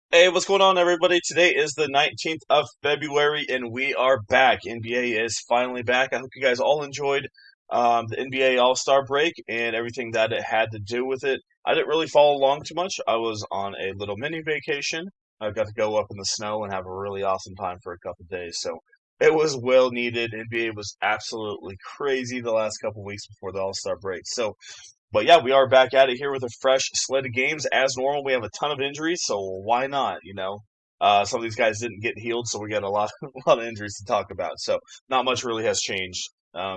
Hey, what's going on, everybody? Today is the 19th of February, and we are back. NBA is finally back. I hope you guys all enjoyed the NBA All-Star break and everything that it had to do with it. I didn't really follow along too much. I was on a little mini vacation. I got to go up in the snow and have a really awesome time for a couple of days. So it was well needed. NBA was absolutely crazy the last couple of weeks before the All-Star break. But yeah, we are back at it here with a fresh slate of games. As normal, we have a ton of injuries, so why not? Some of these guys didn't get healed, so we got a lot, a lot of injuries to talk about. So not much really has changed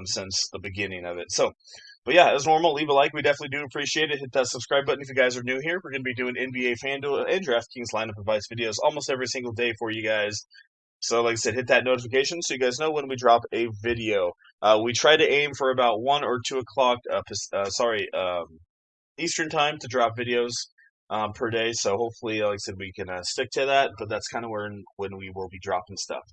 since the beginning of it. But yeah, as normal, leave a like. We definitely do appreciate it. Hit that subscribe button if you guys are new here. We're going to be doing NBA, Fanduel, and DraftKings lineup advice videos almost every single day for you guys. So, like I said, hit that notification so you guys know when we drop a video. We try to aim for about 1 or 2 o'clock, Eastern time to drop videos per day. So hopefully, like I said, we can stick to that. But that's kind of when we will be dropping stuff.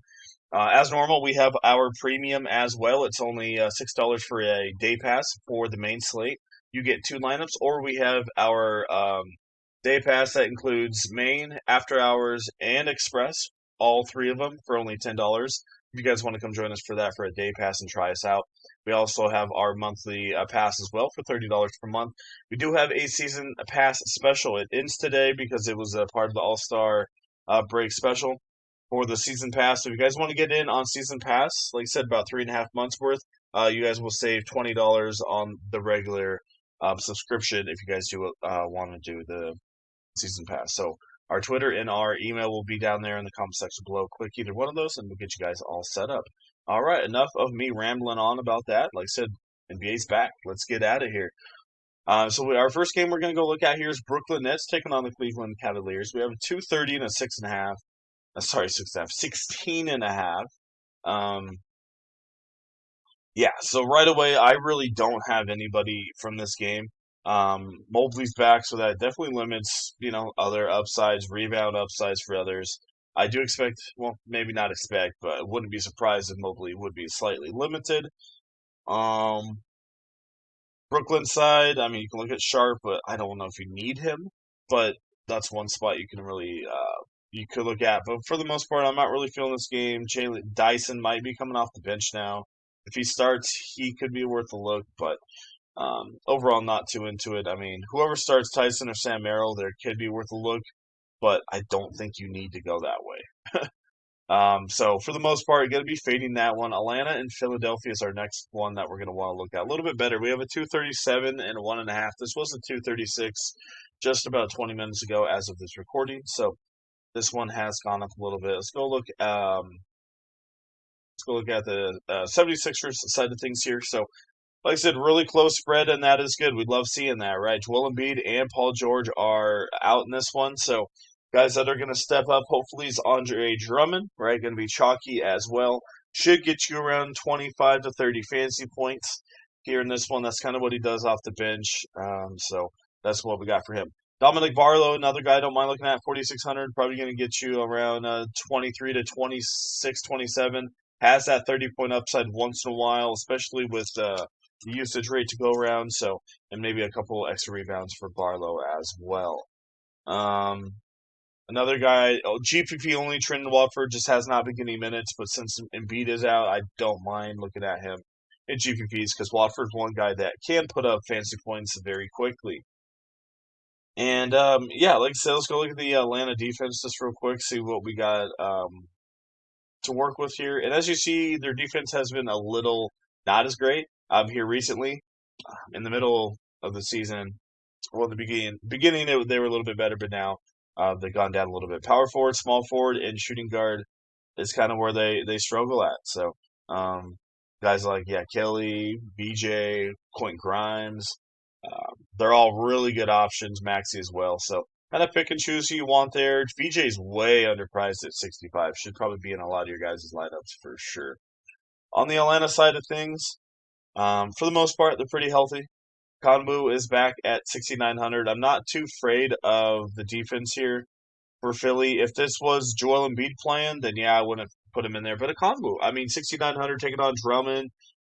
As normal, we have our premium as well. It's only $6 for a day pass for the main slate. You get two lineups, or we have our day pass that includes main, after hours, and express. All three of them for only $10. If you guys want to come join us for that for a day pass and try us out, we also have our monthly pass as well for $30 per month. We do have a season pass special. It ends today because it was a part of the All Star break special for the season pass. So if you guys want to get in on season pass, like I said, about 3.5 months worth, you guys will save $20 on the regular subscription if you guys do want to do the season pass. So our Twitter and our email will be down there in the comment section below. Click either one of those, and we'll get you guys all set up. All right, enough of me rambling on about that. Like I said, NBA's back. Let's get out of here. Our first game we're going to go look at here is Brooklyn Nets taking on the Cleveland Cavaliers. We have a 230 and a 6.5. Sorry, 6.5, 16.5. Um, yeah, so right away, I really don't have anybody from this game. Mobley's back, so that definitely limits, other upsides, rebound upsides for others. I do expect, well, maybe not expect, but I wouldn't be surprised if Mobley would be slightly limited. Um, Brooklyn side, I mean, you can look at Sharp, but I don't know if you need him. But that's one spot you can really you could look at. But for the most part, I'm not really feeling this game. Jalen Dyson might be coming off the bench now. If he starts, he could be worth a look, but overall, not too into it. I mean, whoever starts Tyson or Sam Merrill, there could be worth a look, but I don't think you need to go that way. So for the most part, you're going to be fading that one. Atlanta and Philadelphia is our next one that we're going to want to look at. A little bit better. We have a 237 and a 1.5. This was a 236 just about 20 minutes ago as of this recording. So this one has gone up a little bit. Let's go look at the 76ers side of things here. So like I said, really close spread, and that is good. We love seeing that, right? Joel Embiid and Paul George are out in this one, so guys that are going to step up, hopefully, is Andre Drummond, right? Going to be chalky as well. Should get you around 25 to 30 fantasy points here in this one. That's kind of what he does off the bench, so that's what we got for him. Dominic Barlow, another guy I don't mind looking at, 4,600, probably going to get you around 23 to 26, 27. Has that 30-point upside once in a while, especially with the usage rate to go around. So, and maybe a couple extra rebounds for Barlow as well. Um, Another guy, GPP only, Trendon Watford just has not been getting minutes, but since Embiid is out, I don't mind looking at him in GPPs because Watford's one guy that can put up fancy points very quickly. And yeah, like I said, let's go look at the Atlanta defense just real quick, see what we got to work with here. And as you see, their defense has been a little not as great here recently. In the middle of the season, well, the beginning they were a little bit better, but now they've gone down a little bit. Power forward, small forward, and shooting guard is kind of where they struggle at. So guys like Kelly, BJ, Quentin Grimes, they're all really good options. Maxi as well. So kind of pick and choose who you want there. BJ's way underpriced at 65. Should probably be in a lot of your guys' lineups for sure. On the Atlanta side of things, for the most part, they're pretty healthy. Konbu is back at 6,900. I'm not too afraid of the defense here for Philly. If this was Joel Embiid playing, then yeah, I wouldn't put him in there. But a Konbu, I mean, 6,900 taking on Drummond.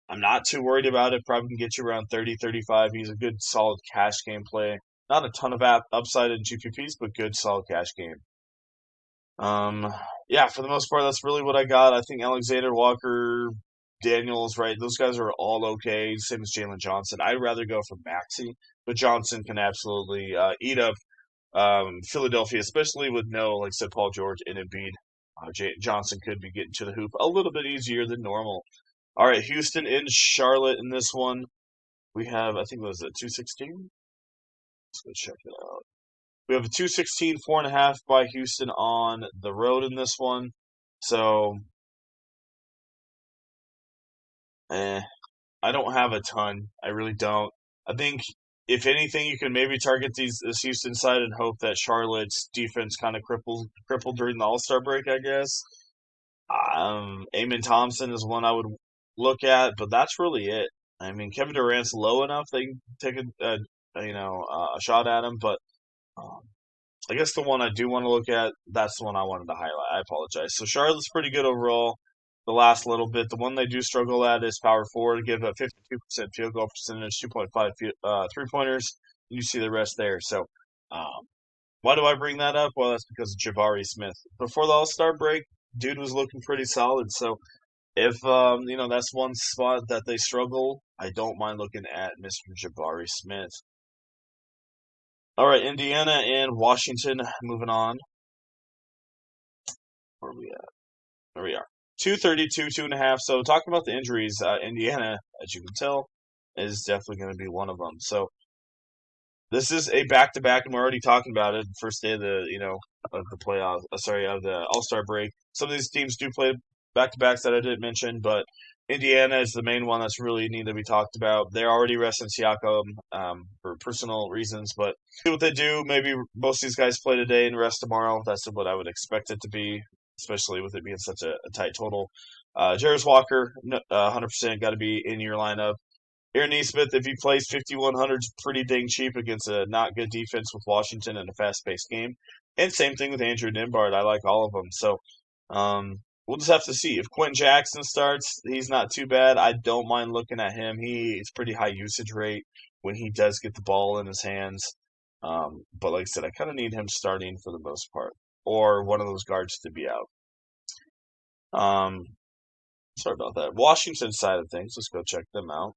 I'm not too worried about it. Probably can get you around 30, 35. He's a good, solid cash game play. Not a ton of upside in GPPs, but good, solid cash game. Um, yeah, for the most part, that's really what I got. I think Alexander Walker, Daniels, right? Those guys are all okay. Same as Jalen Johnson. I'd rather go for Maxey, but Johnson can absolutely eat up Philadelphia, especially with no, like I said, Paul George and Embiid. Johnson could be getting to the hoop a little bit easier than normal. All right, Houston in Charlotte in this one. We have, I think, what was it 216? Let's go check it out. We have a 216, 4.5 by Houston on the road in this one. So, eh, I don't have a ton. I really don't. I think if anything, you can maybe target this Houston side and hope that Charlotte's defense kind of crippled during the All Star break. I guess. Amen Thompson is one I would look at, but that's really it. I mean, Kevin Durant's low enough they can take a shot at him, but um, I guess the one I do want to look at, that's the one I wanted to highlight. I apologize. So Charlotte's pretty good overall. The last little bit, the one they do struggle at is power forward. Give a 52% field goal percentage, 2.5 three pointers. You see the rest there. So, um, why do I bring that up? Well, that's because of Jabari Smith. Before the All Star break, dude was looking pretty solid. So if that's one spot that they struggle, I don't mind looking at Mr. Jabari Smith. All right, Indiana and Washington. Moving on. Where are we at? There we are. 232, 2.5. So talking about the injuries, Indiana, as you can tell, is definitely going to be one of them. So this is a back-to-back, and we're already talking about it. First day of the playoffs. Of the All-Star break. Some of these teams do play back-to-backs that I didn't mention, but Indiana is the main one that's really need to be talked about. They're already resting Siakam for personal reasons, but see what they do. Maybe most of these guys play today and rest tomorrow. That's what I would expect it to be, especially with it being such a tight total. Jarris Walker, 100% got to be in your lineup. Aaron Nesmith, if he plays 5,100, is pretty dang cheap against a not good defense with Washington in a fast-paced game. And same thing with Andrew Nembhard. I like all of them. So we'll just have to see. If Quentin Jackson starts, he's not too bad. I don't mind looking at him. It's pretty high usage rate when he does get the ball in his hands. But like I said, I kind of need him starting for the most part, or one of those guards to be out. Sorry about that. Washington side of things, let's go check them out.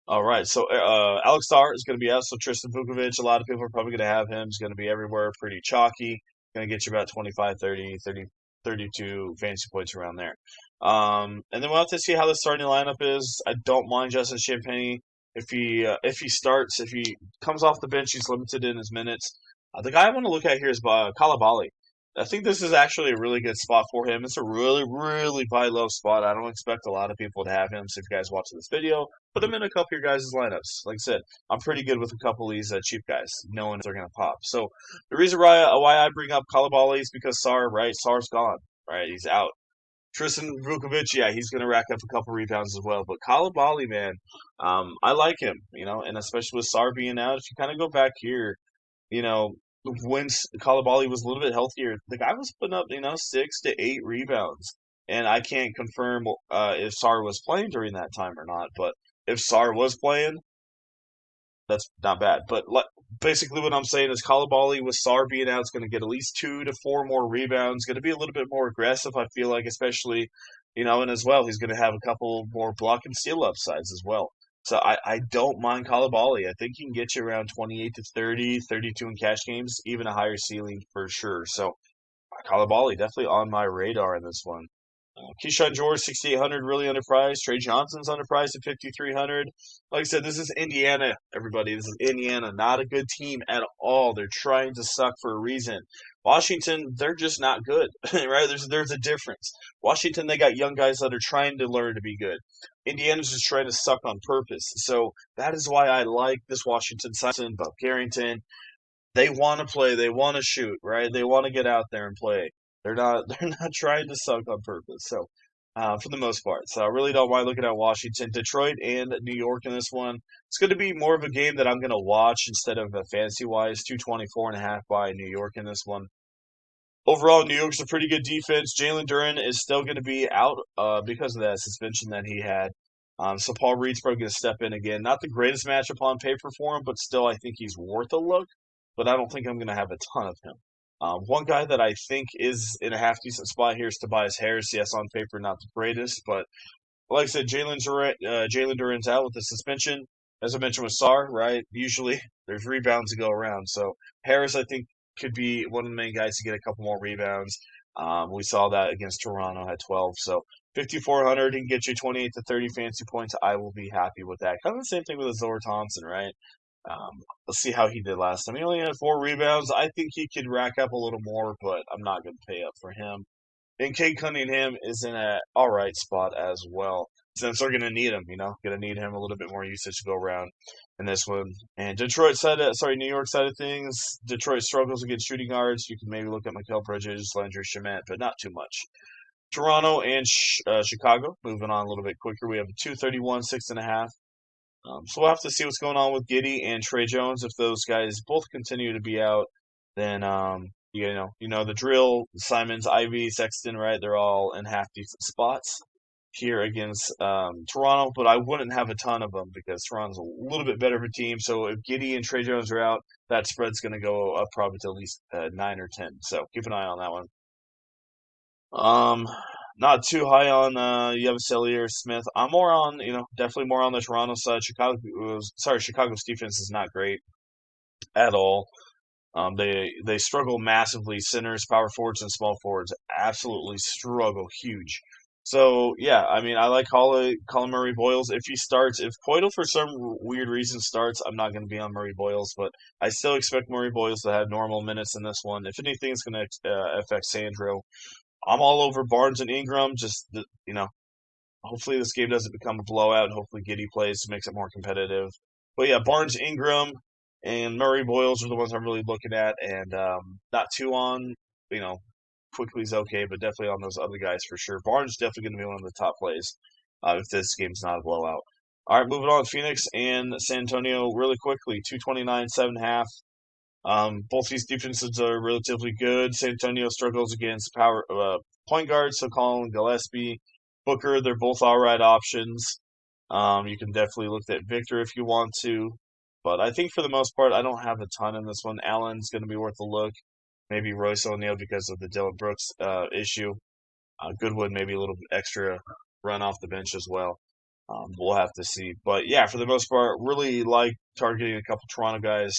All right, so Alex Starr is going to be out. So Tristan Vukovic, a lot of people are probably going to have him. He's going to be everywhere, pretty chalky. Going to get you about 25, 30, 30, 32 fantasy points around there. And then we'll have to see how the starting lineup is. I don't mind Justin Champagnie if he starts. If he comes off the bench, he's limited in his minutes. The guy I want to look at here is Kalabali. I think this is actually a really good spot for him. It's a really, really buy low spot. I don't expect a lot of people to have him. So if you guys watch this video, put him in a couple of your guys' lineups. Like I said, I'm pretty good with a couple of these cheap guys, knowing they're going to pop. So the reason why I bring up Kalabali is because Sar's gone, right? He's out. Tristan Vukovic, yeah, he's going to rack up a couple rebounds as well. But Kalabali, man, I like him, and especially with Sar being out. If you kind of go back here, you know, when Kalabali was a little bit healthier, the guy was putting up, 6 to 8 rebounds. And I can't confirm if Sar was playing during that time or not. But if Sar was playing, that's not bad. But basically, what I'm saying is Kalabali with Sar being out is going to get at least 2 to 4 more rebounds. Going to be a little bit more aggressive, I feel like, especially, and as well, he's going to have a couple more block and steal upsides as well. So I don't mind Kalabali. I think he can get you around 28 to 30, 32 in cash games, even a higher ceiling for sure. So Kalabali definitely on my radar in this one. Keyshawn George, 6,800, really underpriced. Trey Johnson's underpriced at 5,300. Like I said, this is Indiana, everybody. This is Indiana, not a good team at all. They're trying to suck for a reason. Washington, they're just not good, right? There's a difference. Washington, they got young guys that are trying to learn to be good. Indiana's just trying to suck on purpose. So that is why I like this Washington side. Bob Carrington, they want to play, they want to shoot, right? They want to get out there and play. They're not they're not trying to suck on purpose. So for the most part, so I really don't mind looking at Washington, Detroit, and New York in this one. It's going to be more of a game that I'm going to watch instead of a fantasy wise. 224.5 by New York in this one. Overall, New York's a pretty good defense. Jalen Duren is still going to be out because of that suspension that he had. So Paul Reed's probably going to step in again. Not the greatest matchup on paper for him, but still I think he's worth a look. but I don't think I'm going to have a ton of him. One guy that I think is in a half decent spot here is Tobias Harris. Yes, on paper, not the greatest, but like I said, Jalen Duren's out with the suspension. As I mentioned with Sarr, right? Usually there's rebounds to go around. So Harris, I think, could be one of the main guys to get a couple more rebounds. We saw that against Toronto at 12. So 5,400, he can get you 28 to 30 fantasy points. I will be happy with that. Kind of the same thing with Azor Thompson, right? Let's see how he did last time. He only had 4 rebounds. I think he could rack up a little more, but I'm not going to pay up for him. And Cade Cunningham is in a all right spot as well, since they're going to need him. Going to need him a little bit more usage to go around in this one. And New York side of things, Detroit struggles against shooting guards. You can maybe look at Mikal Bridges, Landry Shamet, but not too much. Toronto and Chicago, moving on a little bit quicker. We have a 231, 6.5. So we'll have to see what's going on with Giddey and Trey Jones. If those guys both continue to be out, then the drill. Simons, Ivy, Sexton, right? They're all in half decent spots here against Toronto, but I wouldn't have a ton of them because Toronto's a little bit better of a team. So if Giddey and Trey Jones are out, that spread's going to go up probably to at least 9 or 10. So keep an eye on that one. Not too high on Yabusele or Smith. I'm more on, definitely more on the Toronto side. Chicago's defense is not great at all. They struggle massively. Centers, power forwards, and small forwards absolutely struggle huge. So yeah, I mean, I like Colin Murray Boyles if he starts. If Poeltl for some weird reason starts, I'm not going to be on Murray Boyles, but I still expect Murray Boyles to have normal minutes in this one. If anything, it's going to affect Sandro. I'm all over Barnes and Ingram. Hopefully this game doesn't become a blowout. Hopefully Giddey plays to makes it more competitive. But yeah, Barnes, Ingram, and Murray Boyles are the ones I'm really looking at, and not too on. Quickly's okay, but definitely on those other guys for sure. Barnes is definitely going to be one of the top plays if this game's not a blowout. All right, moving on. Phoenix and San Antonio really quickly. 229, 7.5. Both these defenses are relatively good. San Antonio struggles against power point guards, so Colin Gillespie, Booker, they're both all right options. You can definitely look at Victor if you want to. But I think for the most part, I don't have a ton in this one. Allen's going to be worth a look. Maybe Royce O'Neal because of the Dylan Brooks issue. Goodwood maybe a little bit extra run off the bench as well. We'll have to see. But yeah, for the most part, really like targeting a couple Toronto guys.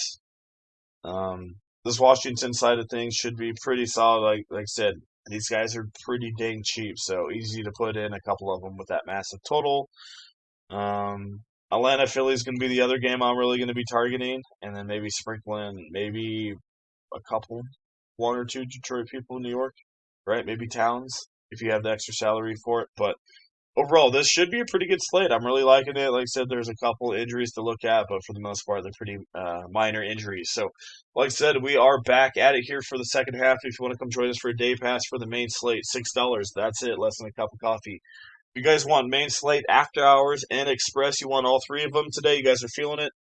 This Washington side of things should be pretty solid. Like I said, these guys are pretty dang cheap, so easy to put in a couple of them with that massive total. Atlanta Philly is going to be the other game I'm really going to be targeting, and then maybe sprinkling maybe a couple, 1 or 2 Detroit people in New York, right? Maybe Towns if you have the extra salary for it. But overall, this should be a pretty good slate. I'm really liking it. Like I said, there's a couple injuries to look at, but for the most part, they're pretty minor injuries. So, like I said, we are back at it here for the second half. If you want to come join us for a day pass for the main slate, $6. That's it, less than a cup of coffee. If you guys want main slate, after hours, and express, you want all 3 of them today, you guys are feeling it,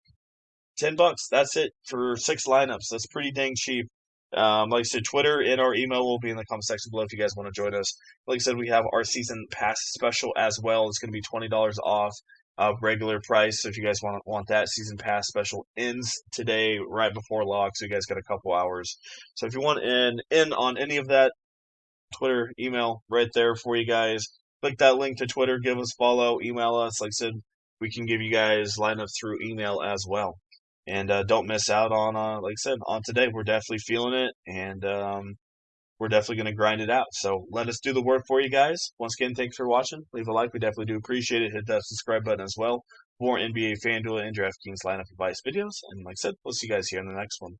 $10. That's it for 6 lineups. That's pretty dang cheap. Like I said, Twitter and our email will be in the comment section below if you guys want to join us. Like I said, we have our season pass special as well. It's going to be $20 off regular price. So if you guys want that, season pass special ends today right before lock. So you guys got a couple hours. So if you want in on any of that, Twitter, email right there for you guys. Click that link to Twitter, give us a follow, email us. Like I said, we can give you guys lineups through email as well. And don't miss out on, like I said, on today. We're definitely feeling it, and we're definitely going to grind it out. So let us do the work for you guys. Once again, thanks for watching. Leave a like. We definitely do appreciate it. Hit that subscribe button as well for NBA, Fanduel, and DraftKings lineup advice videos. And like I said, we'll see you guys here in the next one.